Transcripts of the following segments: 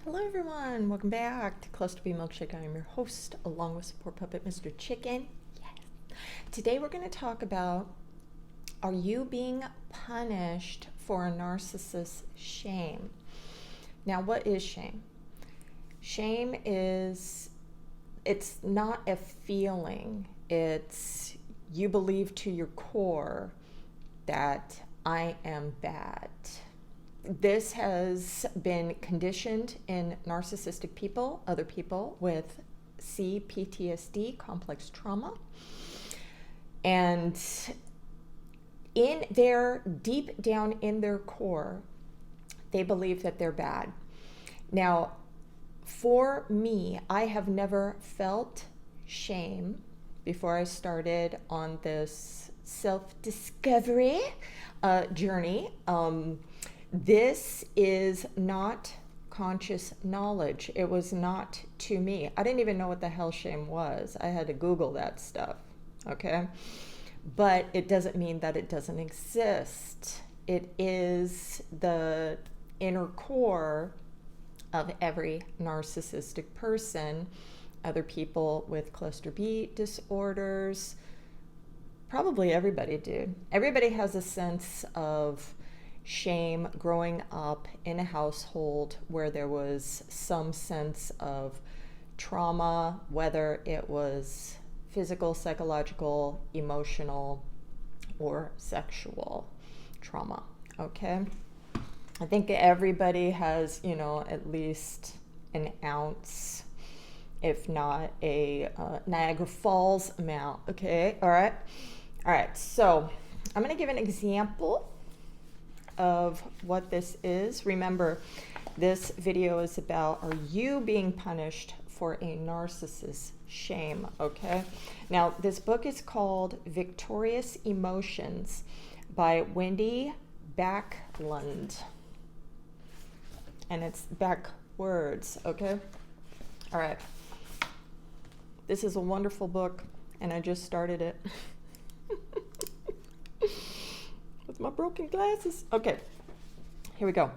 Hello everyone, welcome back to Clusterbmilkshake. I am your host, along with support puppet Mr. Chicken. Yes. Today we're going to talk about, are you being punished for a narcissist's shame? Now, what is shame? Shame is, it's not a feeling. It's you believe to your core that I am bad. This has been conditioned in narcissistic people, other people with CPTSD, complex trauma. And in their, deep down in their core, they believe that they're bad. Now, for me, I have never felt shame before I started on this self-discovery journey. This is not conscious knowledge. It was not to me. I didn't even know what the hell shame was. I had to Google that stuff, okay? But it doesn't mean that it doesn't exist. It is the inner core of every narcissistic person. Other people with cluster B disorders, probably everybody, dude. Everybody has a sense of shame growing up in a household where there was some sense of trauma, whether it was physical, psychological, emotional, or sexual trauma, okay? I think everybody has, at least an ounce, if not a Niagara Falls amount, okay? All right, so I'm gonna give an example of what this is. Remember, this video is about, are you being punished for a narcissist's shame, okay? Now, this book is called Victorious Emotions by Wendy Backland. And it's backwards, okay? All right. This is a wonderful book, and I just started it. With my broken glasses. Okay, here we go.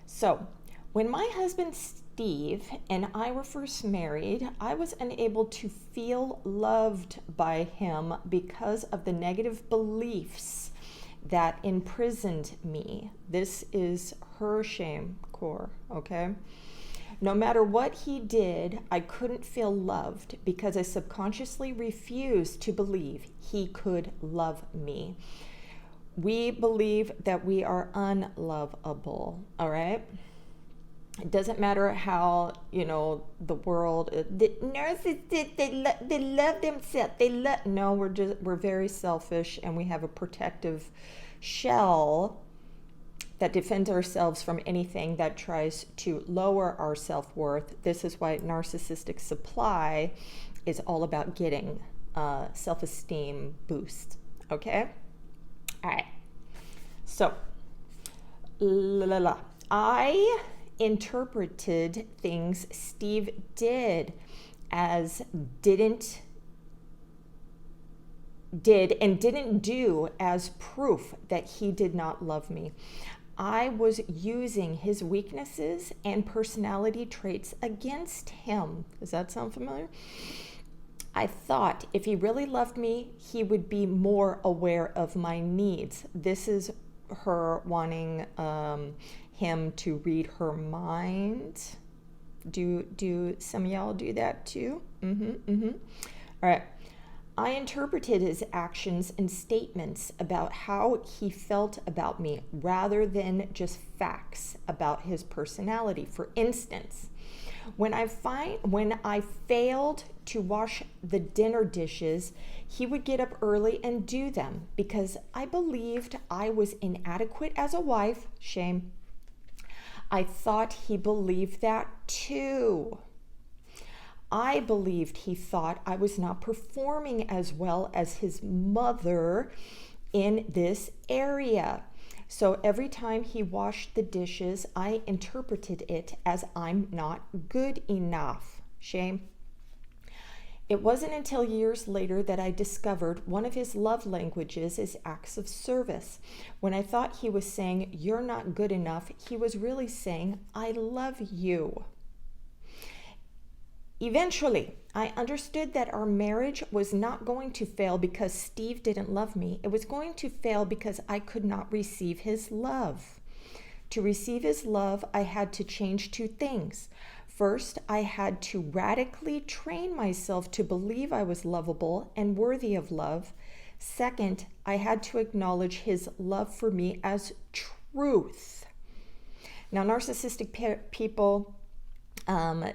So, when my husband Steve and I were first married, I was unable to feel loved by him because of the negative beliefs that imprisoned me. This is her shame core, okay? No matter what he did, I couldn't feel loved because I subconsciously refused to believe he could love me. We believe that we are unlovable, all right? It doesn't matter how, the world, the narcissists, they love themselves. No, we're very selfish, and we have a protective shell that defends ourselves from anything that tries to lower our self-worth. This is why narcissistic supply is all about getting self-esteem boost, okay? All right, so I interpreted things Steve did as didn't do as proof that he did not love me. I was using his weaknesses and personality traits against him. Does that sound familiar? I thought if he really loved me, he would be more aware of my needs. This is her wanting him to read her mind. Do some of y'all do that too? All right. I interpreted his actions and statements about how he felt about me rather than just facts about his personality. For instance, when I failed to wash the dinner dishes, he would get up early and do them because I believed I was inadequate as a wife. Shame. I thought he believed that too. I believed he thought I was not performing as well as his mother in this area. So every time he washed the dishes, I interpreted it as I'm not good enough. Shame. It wasn't until years later that I discovered one of his love languages is acts of service. When I thought he was saying, "You're not good enough," he was really saying, "I love you." Eventually, I understood that our marriage was not going to fail because Steve didn't love me. It was going to fail because I could not receive his love. To receive his love, I had to change two things. First, I had to radically train myself to believe I was lovable and worthy of love. Second, I had to acknowledge his love for me as truth. Now, narcissistic people,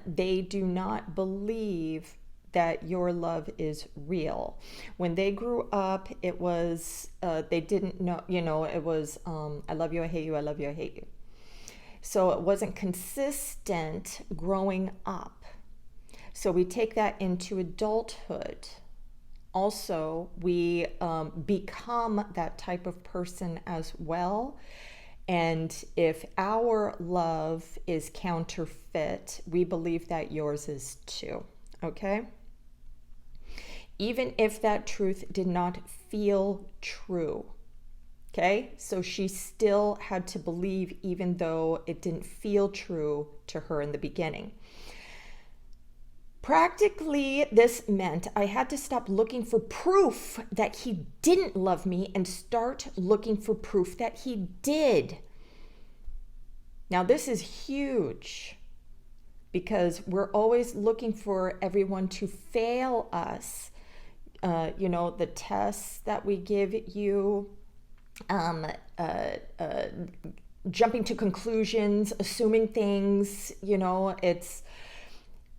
they do not believe that your love is real. When they grew up, it was, they didn't know, it was, I love you, I hate you, I love you, I hate you. So it wasn't consistent growing up. So we take that into adulthood. Also, we become that type of person as well. And if our love is counterfeit, we believe that yours is too, okay? Even if that truth did not feel true. Okay, so she still had to believe even though it didn't feel true to her in the beginning. Practically, this meant I had to stop looking for proof that he didn't love me and start looking for proof that he did. Now, this is huge because we're always looking for everyone to fail us. The tests that we give you, jumping to conclusions, assuming things,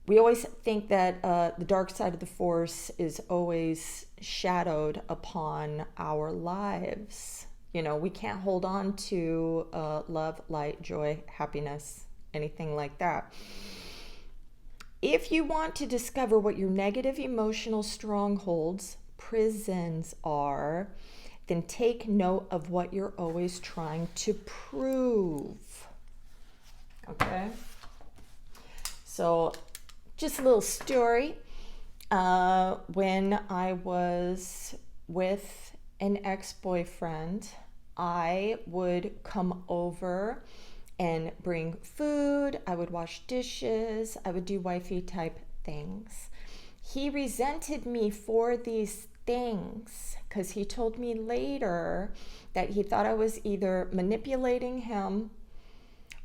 we always think that the dark side of the force is always shadowed upon our lives. We can't hold on to love, light, joy, happiness, anything like that. If you want to discover what your negative emotional strongholds, prisons are, then take note of what you're always trying to prove. Okay? So, just a little story. When I was with an ex-boyfriend, I would come over and bring food, I would wash dishes, I would do wifey type things. He resented me for these things because he told me later that he thought I was either manipulating him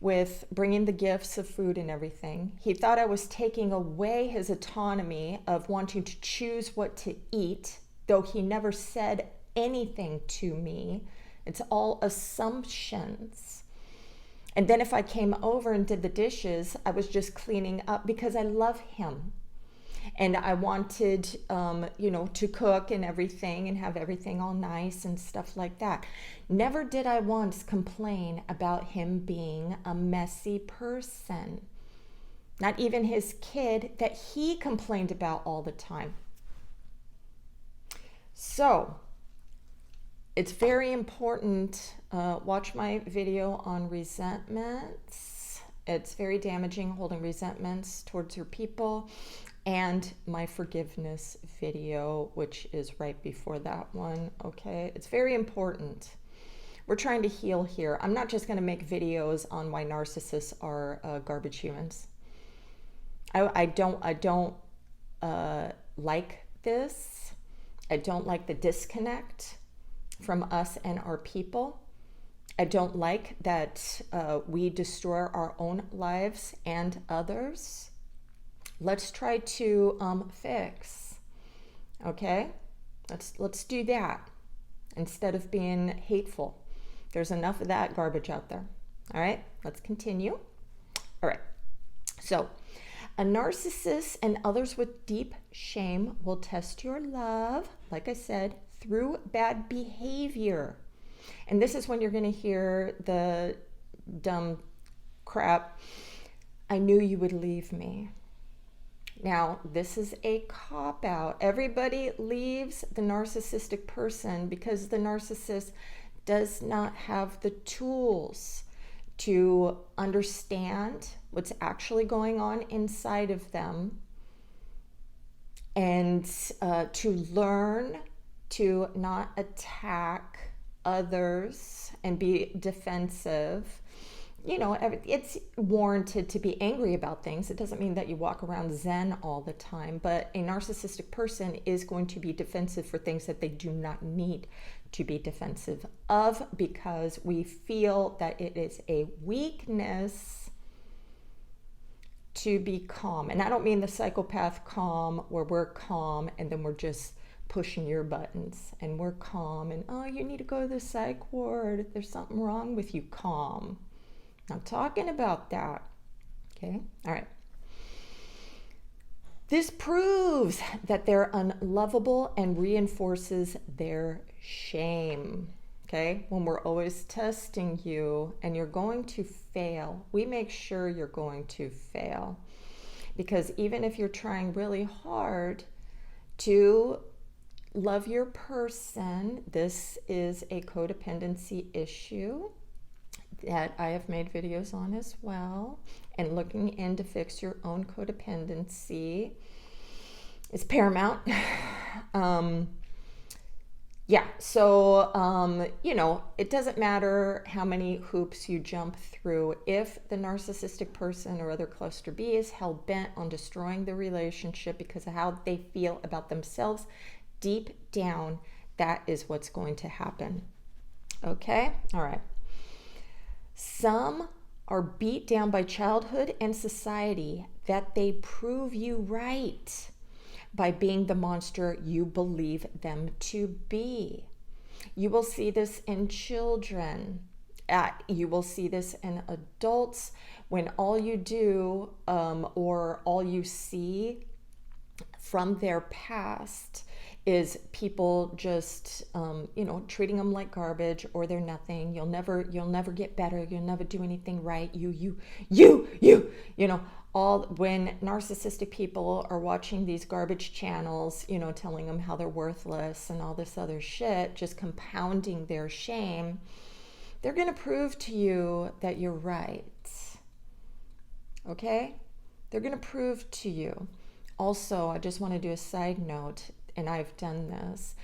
with bringing the gifts of food and everything. He thought I was taking away his autonomy of wanting to choose what to eat, though he never said anything to me. It's all assumptions. And then if I came over and did the dishes, I was just cleaning up because I love him. And I wanted, to cook and everything and have everything all nice and stuff like that. Never did I once complain about him being a messy person. Not even his kid that he complained about all the time. So, it's very important. Watch my video on resentments. It's very damaging holding resentments towards your people. And my forgiveness video, which is right before that one, okay? It's very important. We're trying to heal here. I'm not just going to make videos on why narcissists are garbage humans. I don't like this. I don't like the disconnect from us and our people. I don't like that we destroy our own lives and others. Let's try to fix, okay? Let's do that instead of being hateful. There's enough of that garbage out there. All right, let's continue. All right, so a narcissist and others with deep shame will test your love, like I said, through bad behavior. And this is when you're going to hear the dumb crap, "I knew you would leave me." Now, this is a cop-out. Everybody leaves the narcissistic person because the narcissist does not have the tools to understand what's actually going on inside of them and to learn to not attack others and be defensive. You know, it's warranted to be angry about things. It doesn't mean that you walk around zen all the time, but a narcissistic person is going to be defensive for things that they do not need to be defensive of, because we feel that it is a weakness to be calm. And I don't mean the psychopath calm where we're calm and then we're just pushing your buttons and we're calm and, oh, you need to go to the psych ward, there's something wrong with you, calm. I'm talking about that. Okay, all right. This proves that they're unlovable and reinforces their shame. Okay, when we're always testing you and you're going to fail, we make sure you're going to fail. Because even if you're trying really hard to love your person, this is a codependency issue that I have made videos on as well. And looking in to fix your own codependency is paramount. Yeah, so, you know, it doesn't matter how many hoops you jump through. If the narcissistic person or other cluster B is hell-bent on destroying the relationship because of how they feel about themselves, deep down, that is what's going to happen. Okay? All right. Some are beat down by childhood and society that they prove you right by being the monster you believe them to be. You will see this in children. You will see this in adults when all you do or all you see from their past is people just, you know, treating them like garbage or they're nothing. You'll never get better. You'll never do anything right. You know, all when narcissistic people are watching these garbage channels, you know, telling them how they're worthless and all this other shit, just compounding their shame, they're going to prove to you that you're right. Okay? They're going to prove to you. Also, I just want to do a side note, and I've done this.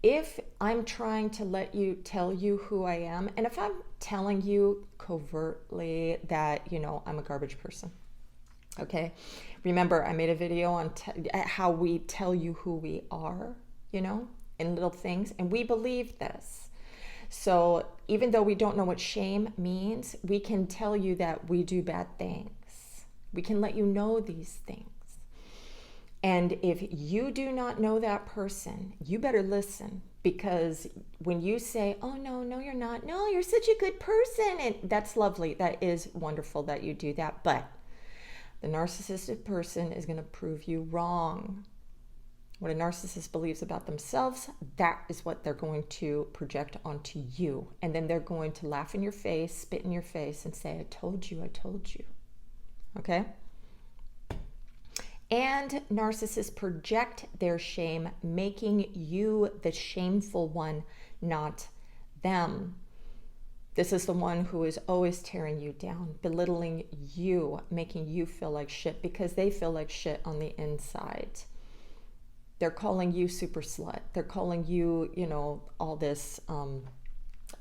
If I'm trying to tell you who I am, and if I'm telling you covertly that, you know, I'm a garbage person, okay? Remember, I made a video on how we tell you who we are, you know, in little things, and we believe this. So even though we don't know what shame means, we can tell you that we do bad things. We can let you know these things. And if you do not know that person, you better listen, because when you say, oh, no, you're not. No, you're such a good person. And that's lovely. That is wonderful that you do that. But the narcissistic person is going to prove you wrong. What a narcissist believes about themselves, that is what they're going to project onto you. And then they're going to laugh in your face, spit in your face, and say, I told you. Okay? And narcissists project their shame, making you the shameful one, not them. This is the one who is always tearing you down, belittling you, making you feel like shit because they feel like shit on the inside. They're calling you super slut. They're calling you, you know, all this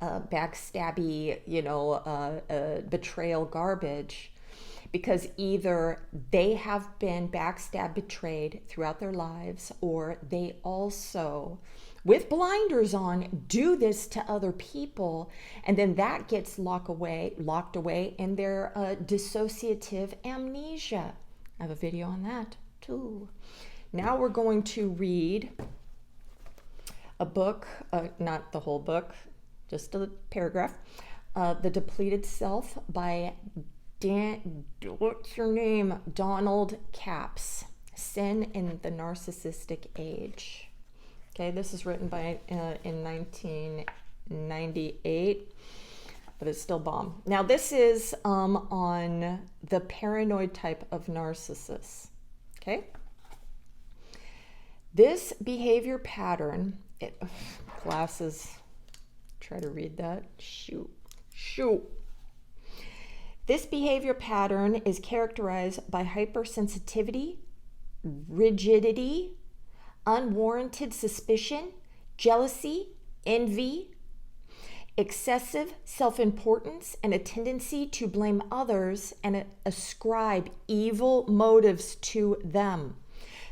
backstabby, you know, betrayal garbage. Because either they have been backstabbed, betrayed throughout their lives, or they also, with blinders on, do this to other people, and then that gets locked away in their dissociative amnesia. I have a video on that too. Now we're going to read a book, not the whole book, just a paragraph, The Depleted Self by what's your name? Donald Capps, Sin in the Narcissistic Age. Okay, this is written by in 1998, but it's still bomb. Now this is on the paranoid type of narcissist. Okay, this behavior pattern. Glasses. Try to read that. Shoot. This behavior pattern is characterized by hypersensitivity, rigidity, unwarranted suspicion, jealousy, envy, excessive self-importance, and a tendency to blame others and ascribe evil motives to them.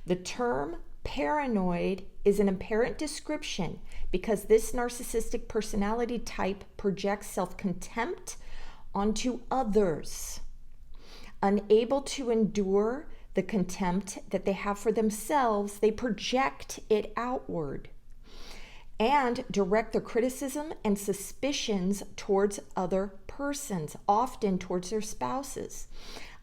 The term paranoid is an apparent description because this narcissistic personality type projects self-contempt onto others. Unable to endure the contempt that they have for themselves, they project it outward and direct their criticism and suspicions towards other persons, often towards their spouses.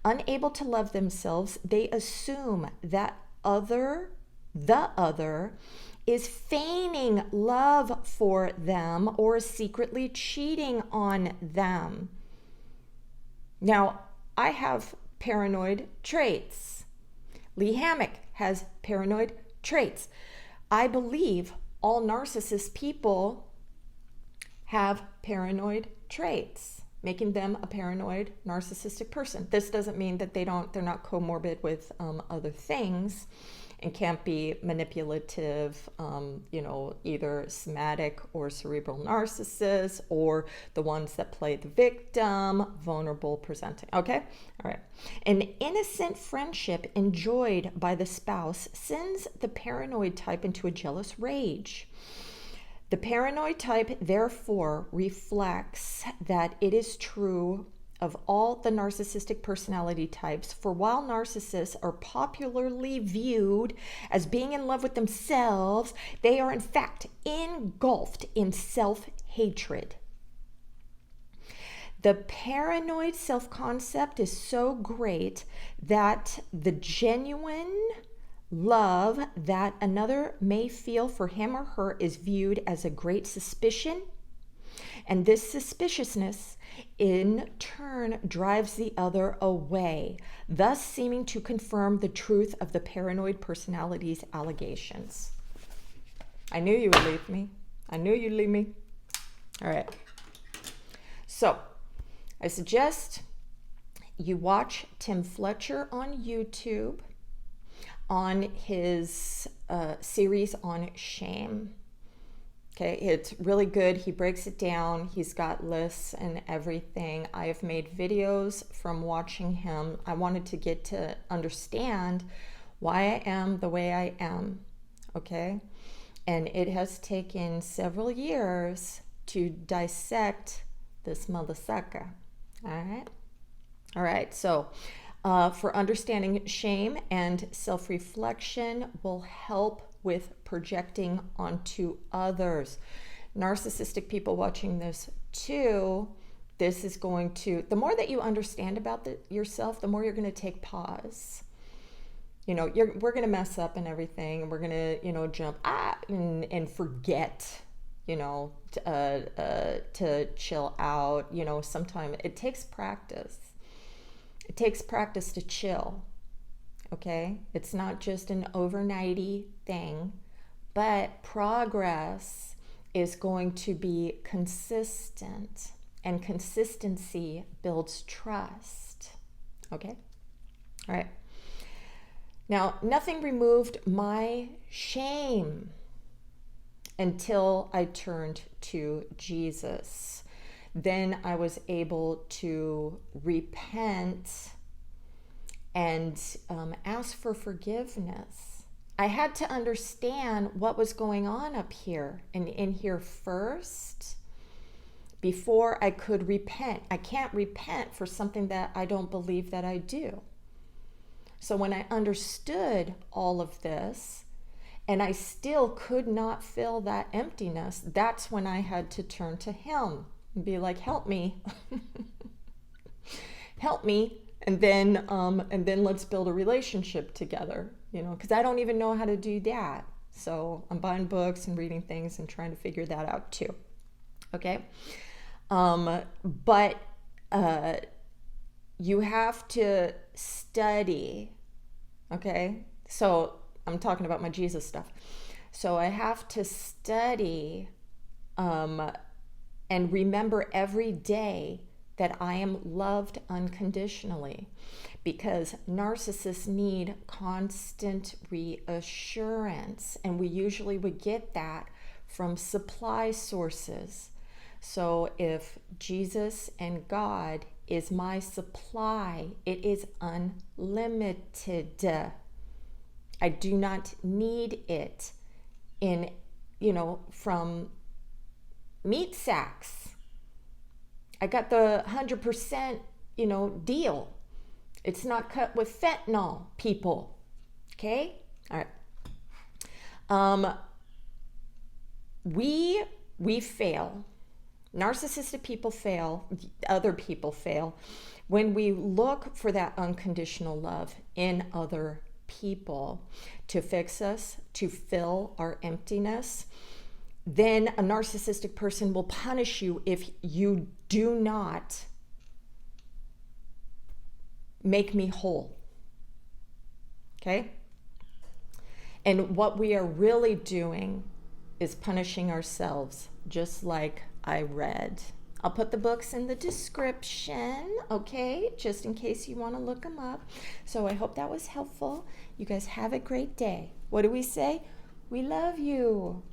Unable to love themselves, they assume that the other is feigning love for them or is secretly cheating on them. Now, I have paranoid traits. Lee Hammock has paranoid traits. I believe all narcissist people have paranoid traits, making them a paranoid narcissistic person. This doesn't mean that they're not comorbid with other things and can't be manipulative, either somatic or cerebral narcissists, or the ones that play the victim, vulnerable presenting. Okay? All right. An innocent friendship enjoyed by the spouse sends the paranoid type into a jealous rage. The paranoid type, therefore, reflects that it is true of all the narcissistic personality types, for while narcissists are popularly viewed as being in love with themselves, they are in fact engulfed in self-hatred. The paranoid self-concept is so great that the genuine love that another may feel for him or her is viewed as a great suspicion, and this suspiciousness in turn drives the other away, thus seeming to confirm the truth of the paranoid personality's allegations. I knew you would leave me. I knew you'd leave me. All right. So I suggest you watch Tim Fletcher on YouTube on his series on shame. Okay, it's really good. He breaks it down. He's got lists and everything. I have made videos from watching him. I wanted to get to understand why I am the way I am, okay? And it has taken several years to dissect this mother sucker, all right? All right, so for understanding shame and self-reflection will help with projecting onto others. Narcissistic people watching this too, this is going to, the more that you understand about yourself, the more you're going to take pause. We're going to mess up and everything, and we're going to, jump and forget, to chill out. Sometimes it takes practice. It takes practice to chill. Okay, it's not just an overnighty thing, but progress is going to be consistent, and consistency builds trust. Okay, all right. Now, nothing removed my shame until I turned to Jesus. Then I was able to repent and ask for forgiveness. I had to understand what was going on up here and in here first before I could repent. I can't repent for something that I don't believe that I do. So when I understood all of this and I still could not fill that emptiness, that's when I had to turn to him and be like, help me. Help me. And then let's build a relationship together, because I don't even know how to do that. So I'm buying books and reading things and trying to figure that out too. Okay. But you have to study. Okay. So I'm talking about my Jesus stuff. So I have to study, and remember every day that I am loved unconditionally, because narcissists need constant reassurance, and we usually would get that from supply sources. So if Jesus and God is my supply, it is unlimited. I do not need it in, from meat sacks. I got the 100%, deal. It's not cut with fentanyl, people. Okay? All right. We fail. Narcissistic people fail. Other people fail when we look for that unconditional love in other people to fix us, to fill our emptiness. Then a narcissistic person will punish you if you do not make me whole. Okay? And what we are really doing is punishing ourselves, just like I read. I'll put the books in the description, okay? Just in case you want to look them up. So I hope that was helpful. You guys have a great day. What do we say? We love you.